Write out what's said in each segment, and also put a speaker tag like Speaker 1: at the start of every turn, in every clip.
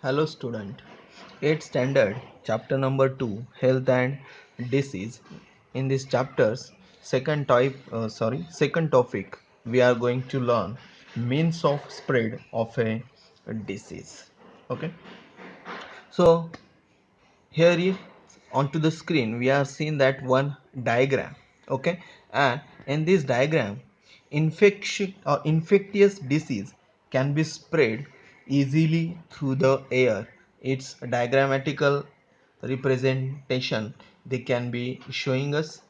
Speaker 1: Hello student. 8th standard chapter number 2 health and disease. In this chapter's second topic we are going to learn means of spread of a disease. Okay. So here is onto the screen we are seeing that one diagram. Okay, and in this diagram infection or infectious disease can be spread easily through the air. It's a diagrammatical representation they can be showing us.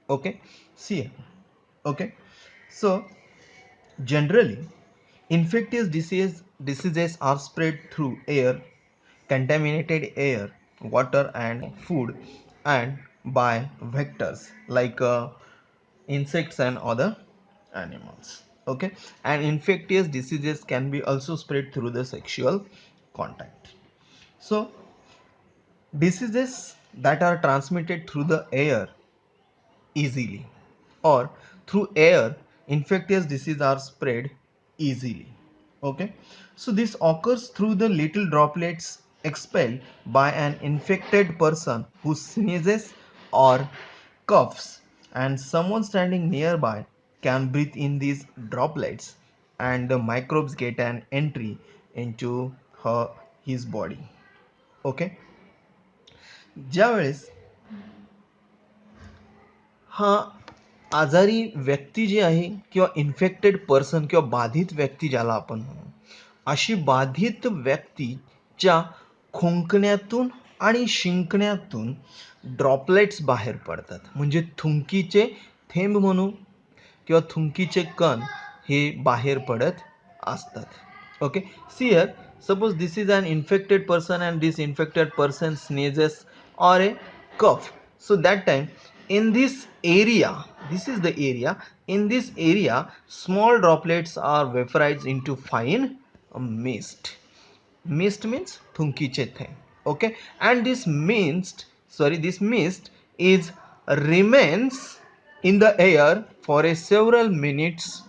Speaker 1: Okay, see. Okay, so generally diseases are spread through air, contaminated air, water, and food, and by vectors like insects and other animals. Okay, and infectious diseases can be also spread through the sexual contact. So, diseases that are transmitted through the air easily or through air, infectious diseases are spread easily. Okay, so this occurs through the little droplets expelled by an infected person who sneezes or coughs, and someone standing nearby can breathe in these droplets and the microbes get an entry into his body. Okay, ज्यावेळेस हा आजारी व्यक्ती जी आहे किंवा infected person किंवा बाधित व्यक्ती ज्याला आपण म्हणू, अशी बाधित व्यक्तीच्या खुंकण्यातून आणि शिंकण्यातून ड्रॉपलेट्स बाहेर पडतात, म्हणजे थुंकीचे थेंब म्हणू किंवा थुंकीचे कण हे बाहेर पडत असतात. Okay, see here, suppose this is an infected person and this infected person sneezes or a cough. So that time in this area, this is the area, in this area small droplets are vaporized into fine mist. Mist means thunkiche thing. Okay, and this mist is remains in the air for a several minutes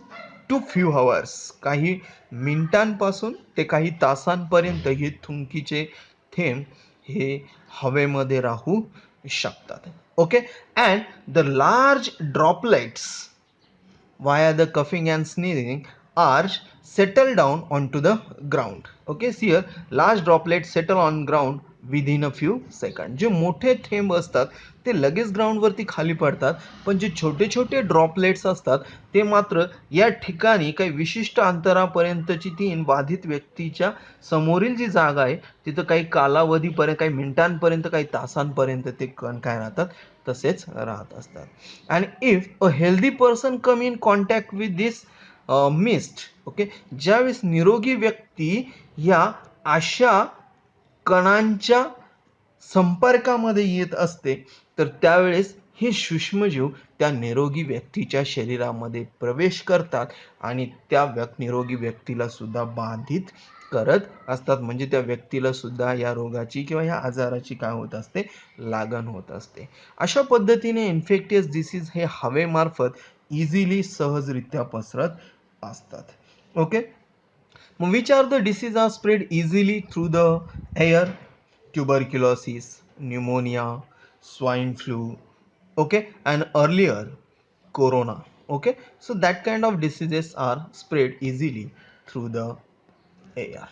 Speaker 1: to few hours. काही मिनिटांपासून ते काही तासांपर्यंत हे थुंकीचे थेंब हे हवेमध्ये राहू शकतात. Okay, and the large droplets via the coughing and sneezing are settle down onto the ground. Okay, see here, large droplets settle on ground within a few seconds. जे मोठे थेंब असतात ते लगेच ग्राउंडवरती खाली पडतात, पण जे छोटे छोटे ड्रॉपलेट्स असतात ते मात्र या ठिकाणी काही विशिष्ट अंतरापर्यंतची ती बाधित व्यक्तीच्या समोरील जी जागा आहे तिथं काही कालावधीपर्यंत, काही मिनिटांपर्यंत, काही तासांपर्यंत ते कण काय राहतात तसेच राहत असतात. And if a healthy person come in contact with this mist, okay, ज्यावेळेस निरोगी व्यक्ती या अशा कणांच्या संपर्कामध्ये येत असते तर त्यावेळेस हे सूक्ष्मजीव त्या निरोगी व्यक्तीच्या शरीरामध्ये प्रवेश करतात आणि त्या निरोगी व्यक्तीला सुद्धा बाधित करत असतात, म्हणजे त्या व्यक्तीला सुद्धा या रोगाची किंवा या आजाराची काय होत असते, लागण होत असते. अशा पद्धतीने इन्फेक्टियस डिसीज हे हवेमार्फत इझिली सहजरित्या पसरत असतात. ओके, मग which are the disease are spread easily through the air? Tuberculosis, pneumonia, swine flu, okay, and earlier corona. Okay, so that kind of diseases are spread easily through the air.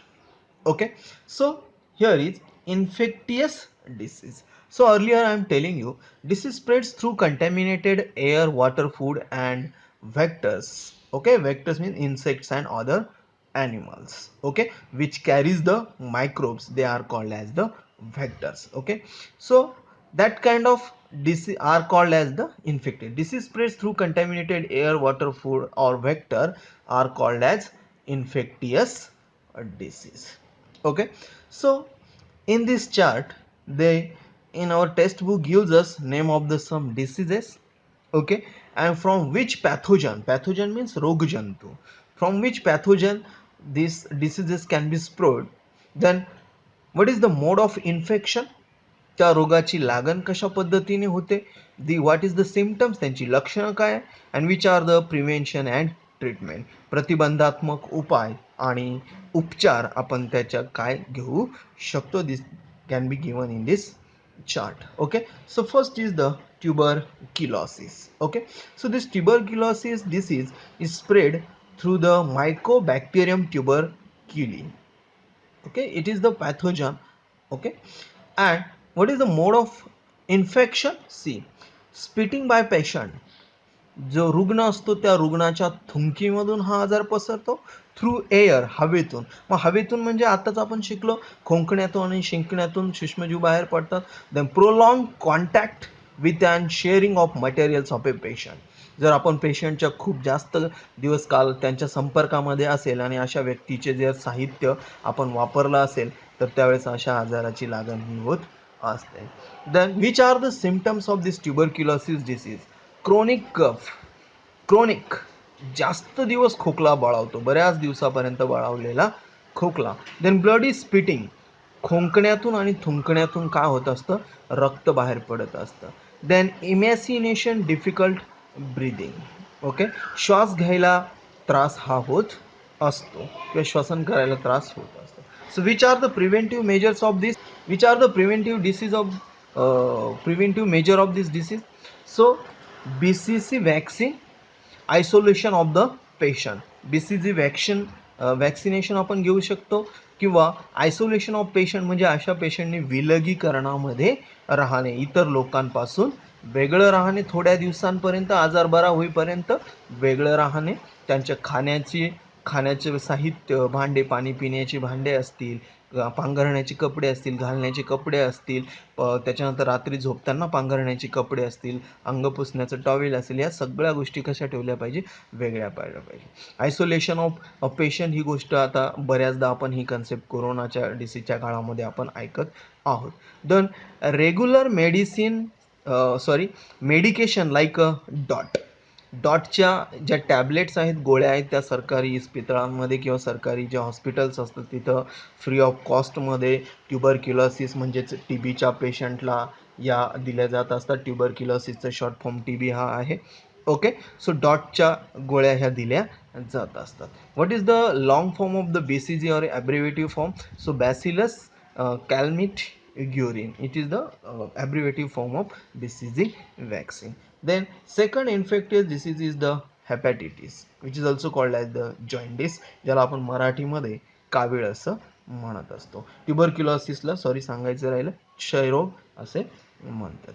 Speaker 1: Okay, so here is infectious disease. So earlier I am telling you disease spreads through contaminated air, water, food, and vectors. Okay, vectors means insects and other animals, okay, which carries the microbes, they are called as the vectors. Okay, so that kind of disease are called as the infected. Disease spreads through contaminated air, water, food, or vector are called as infectious disease. Okay, so in this chart they in our textbook gives us name of the some diseases. Okay, and from which pathogen means rogjantu, from which pathogen these diseases can be spread, then what is the mode of infection, त्या रोगाची लागण कशा पद्धतीने होते, the what is the symptoms, त्यांची लक्षणं काय, and which are the prevention and treatment, प्रतिबंधात्मक उपाय आणि उपचार आपण त्याच्या काय घेऊ शकतो. This can be given in this chart. Okay, so first is the tuberculosis. Okay, so this tuberculosis disease is spread through the mycobacterium tuberculin. Okay, it is the pathogen. Okay, and what is the mode of infection? See, spitting by patient, जो रुग्ण असतो त्या रुग्णाच्या थुंकीमधून हा आजार पसरतो. Through air, हवेतून. मग हवेतून म्हणजे आताच आपण शिकलो, खोंकण्यातून आणि शिंकण्यातून सूक्ष्मजीव बाहेर पडतात. Then prolong contact with and sharing of materials of a patient. जर आपण पेशंटच्या खूप जास्त दिवस काल त्यांच्या संपर्कामध्ये असेल आणि अशा व्यक्तीचे जे साहित्य आपण वापरलं असेल तर त्यावेळेस अशा आजाराची लागण ही होत असते. Then which are the symptoms of this tuberculosis disease? Chronic cough, chronic जास्त दिवस खोकला बळावतो, बऱ्याच दिवसापर्यंत बळावलेला खोकला. देन ब्लडी स्पिटिंग, खोंकण्यातून आणि थुंकण्यातून काय होत असतं, रक्त बाहेर पडत असतं. Then emaciation, difficult breathing. Okay, श्वास घ्यायला त्रास हा होत असतो किंवा श्वसन करायला त्रास होत असतो. So which are the preventive measures of this, which are the preventive disease of preventive measure of this disease? So BCG vaccine, isolation of the patient. BCG vaccination आपण घेऊ शकतो किंवा आयसोलेशन ऑफ पेशंट म्हणजे अशा पेशंटने विलगीकरणामध्ये राहणे, इतर लोकांपासून वेगळं राहणे, थोड्या दिवसांपर्यंत आजार बरा होईपर्यंत वेगळं राहणे. त्यांच्या खाण्याचे साहित्य, भांडे, पाणी पिण्याचे भांडे असतील, पांघरण्याचे कपडे असतील, घालण्याचे कपडे असतील, त्याच्यानंतर रात्री झोपताना पांघरण्याचे कपडे असतील, अंग पुसण्याचं टॉवेल असेल, या सगळ्या गोष्टी कशा ठेवल्या पाहिजे, वेगळ्या पाहिल्या पाहिजे. आयसोलेशन ऑफ पेशंट ही गोष्ट आता बऱ्याचदा आपण ही कन्सेप्ट कोरोनाच्या डिसीजच्या काळामध्ये आपण ऐकत आहोत. देन रेग्युलर मेडिकेशन लाईक डॉटच्या ज्या टॅबलेट्स आहेत, गोळ्या आहेत, त्या सरकारी इस्पितळांमध्ये किंवा सरकारी जे हॉस्पिटल्स असतात तिथं फ्री ऑफ कॉस्टमध्ये ट्युबरक्युलोसिस म्हणजेच TBच्या पेशंटला या दिल्या जात असतात. ट्युबरक्युलोसिसचा शॉर्ट फॉर्म TB हा आहे. ओके, सो डॉटच्या गोळ्या ह्या दिल्या जात असतात. What is the long form of the BCG or abbreviative form? So bacillus Calmette Guerin, it is the abbreviative form of BCG vaccine. Then second infectious disease is the hepatitis, which is also called as the jaundice, ज्याला आपण मराठीमध्ये कावीळ असं म्हणत असतो. ट्युबरक्युलोसिसला सांगायचं राहिलं क्षयरोग असे म्हणतात.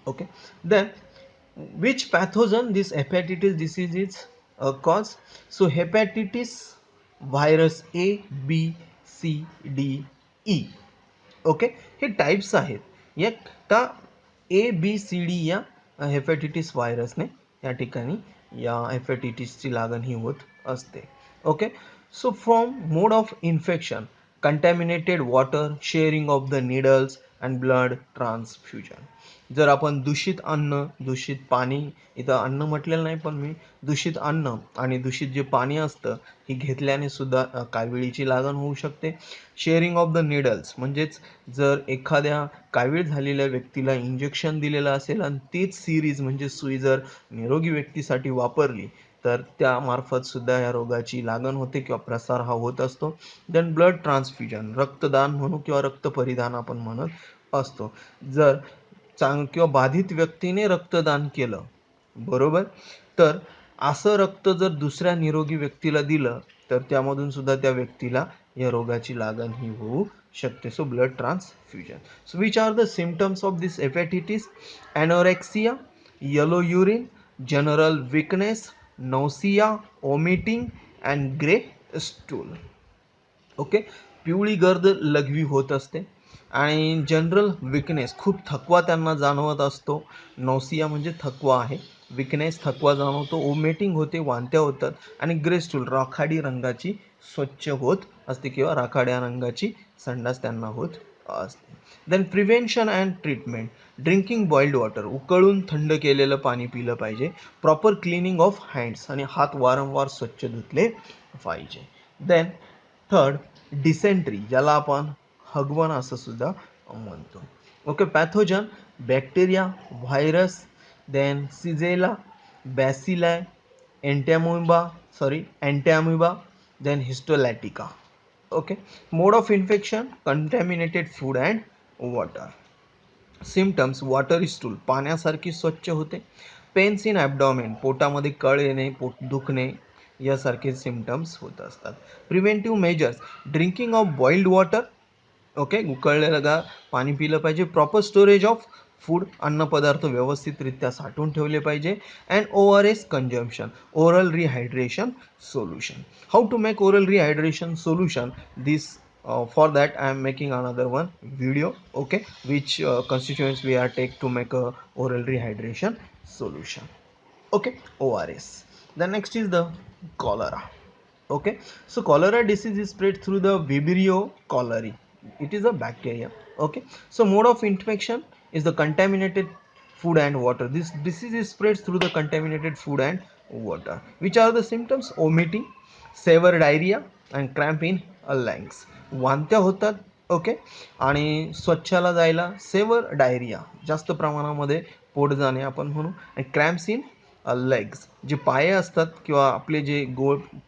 Speaker 1: Okay, then which pathogen this hepatitis disease is cause? So hepatitis virus A, B, C, D, E. Okay, हे टाईप्स आहेत. एकदा ABCD या हेपॅटिटिस व्हायरसने या ठिकाणी या हेपॅटिटिसची लागण ही होत असते. Okay, so from mode of infection, contaminated water, sharing of the needles and blood transfusion. जर आपण दूषित अन्न, दूषित पाणी, इथं अन्न म्हटलेलं नाही पण मी दूषित अन्न आणि दूषित जे पाणी असतं ही घेतल्याने सुद्धा काविळीची लागण होऊ शकते. शेअरिंग ऑफ द निडल्स म्हणजेच जर एखाद्या कावीळ झालेल्या व्यक्तीला इंजेक्शन दिलेलं असेल आणि तीच सिरीज म्हणजे सुई जर निरोगी व्यक्तीसाठी वापरली तर त्यामार्फत सुद्धा या रोगाची लागण होते किंवा प्रसार हा होत असतो. देन ब्लड ट्रान्सफ्युजन, रक्तदान म्हणू किंवा रक्तपरिधान आपण म्हणत असतो. जर किंवा बाधित व्यक्तीने रक्तदान केलं, बरोबर, तर असं रक्त जर दुसऱ्या निरोगी व्यक्तीला दिलं तर त्यामधून सुद्धा त्या व्यक्तीला या रोगाची लागण ही होऊ शकते. So blood transfusion. So which are the symptoms of this hepatitis? Anorexia, yellow urine, general weakness, nausea, vomiting and grey stool. Okay, पिवळी गर्द लघवी होत असते आणि जनरल विकनेस, खूप थकवा त्यांना जाणवत असतो. नौसिया म्हणजे थकवा आहे, विकनेस थकवा जाणवतो, ओमेटिंग होते, वांत्या होतात आणि ग्रे स्टूल राखाडी रंगाची स्वच्छ होत असते किंवा राखाड्या रंगाची संडास त्यांना होत असते. Then prevention and treatment, drinking boiled water, उकळून थंड केलेलं पाणी पिलं पाहिजे. प्रॉपर क्लिनिंग ऑफ हँड्स आणि हात वारंवार स्वच्छ धुतले पाहिजे. देन थर्ड, डिसेंट्री, ज्याला आपण हगवण असं सुद्धा म्हणतो. Okay, pathogen, bacteria, virus, then shigella, bacilli, entamoeba, then histolytica. Okay, mode of infection, contaminated food and water. Symptoms watery stool पाण्यासारखी स्वच्छ होते. पेन्स इन ॲबडॉमेन पोटामध्ये कळ येणे, पोट दुखणे यासारखे सिम्टम्स होत असतात. Preventive measures drinking of boiled water. Okay, उकळलेलं गार पाणी पिलं पाहिजे. प्रॉपर स्टोरेज ऑफ फूड अन्नपदार्थ व्यवस्थितरित्या साठवून ठेवले पाहिजे. And ORS consumption oral rehydration solution. How to make oral rehydration solution this for that I am making another one video, okay, which constituents we are take to make a oral rehydration solution. Okay, ORS. The next is the cholera. Okay, so cholera disease is spread through the Vibrio cholerae. It is a bacteria. Okay, so mode of infection is the contaminated food and water. This disease is spread through the contaminated food and water. Which are the symptoms? Vomiting, severe diarrhea and cramp in lungs. वांत्या होतात. Okay, आणि स्वच्छाला जायला saver diarrhoea जास्त प्रमाणामध्ये पोट जाणे आपण म्हणू. आणि क्रॅम्प्स इन लेग्स जे पाय असतात किंवा आपले जे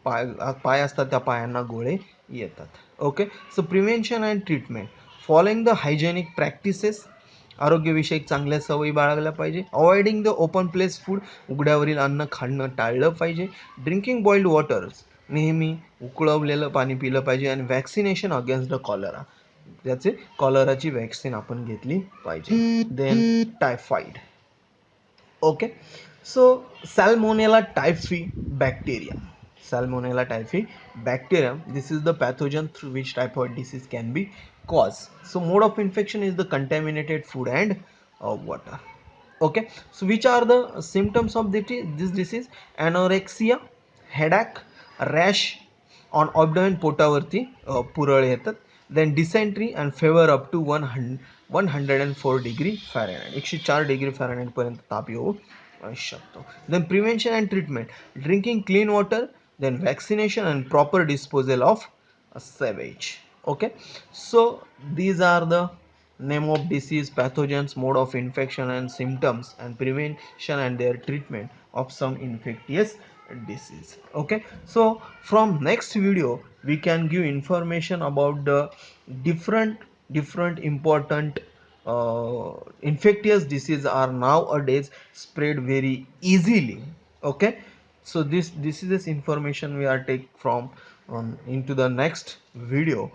Speaker 1: पाय असतात त्या पायांना गोळे येतात. Okay, so prevention and treatment following the hygienic practices. आरोग्यविषयक चांगल्या सवयी बाळगल्या पाहिजे. Avoiding the open place food उघड्यावरील अन्न खाणं टाळलं पाहिजे. ड्रिंकिंग बॉइल्ड वॉटर्स नेहमी उकळवलेलं पाणी पिलं पाहिजे. आणि वॅक्सिनेशन अगेन्स्ट द कॉलरा त्याचे कॉलराची वॅक्सिन आपण घेतली पाहिजे. Then typhoid. Okay, so salmonella typhi bacterium. Salmonella typhi bacterium, this is the pathogen through which typhoid disease can be caused. So mode of infection is the contaminated food and water. Okay, so which are the symptoms of this disease? Anorexia, headache, rash on abdomen, पोटावरती पुरळ येतात. Then dysentery and fever up to 104 degree Fahrenheit, 104 degree Fahrenheit पर्यंत ताप येऊ शकतो. Then prevention and treatment, drinking clean water, then vaccination and proper disposal of sewage. Okay, so these are the name of disease, pathogens, mode of infection and symptoms, and prevention and their treatment of some infectious disease. Okay, so from next video we can give information about the different important infectious disease are nowadays spread very easily. Okay, so this is this information we are take from into the next video.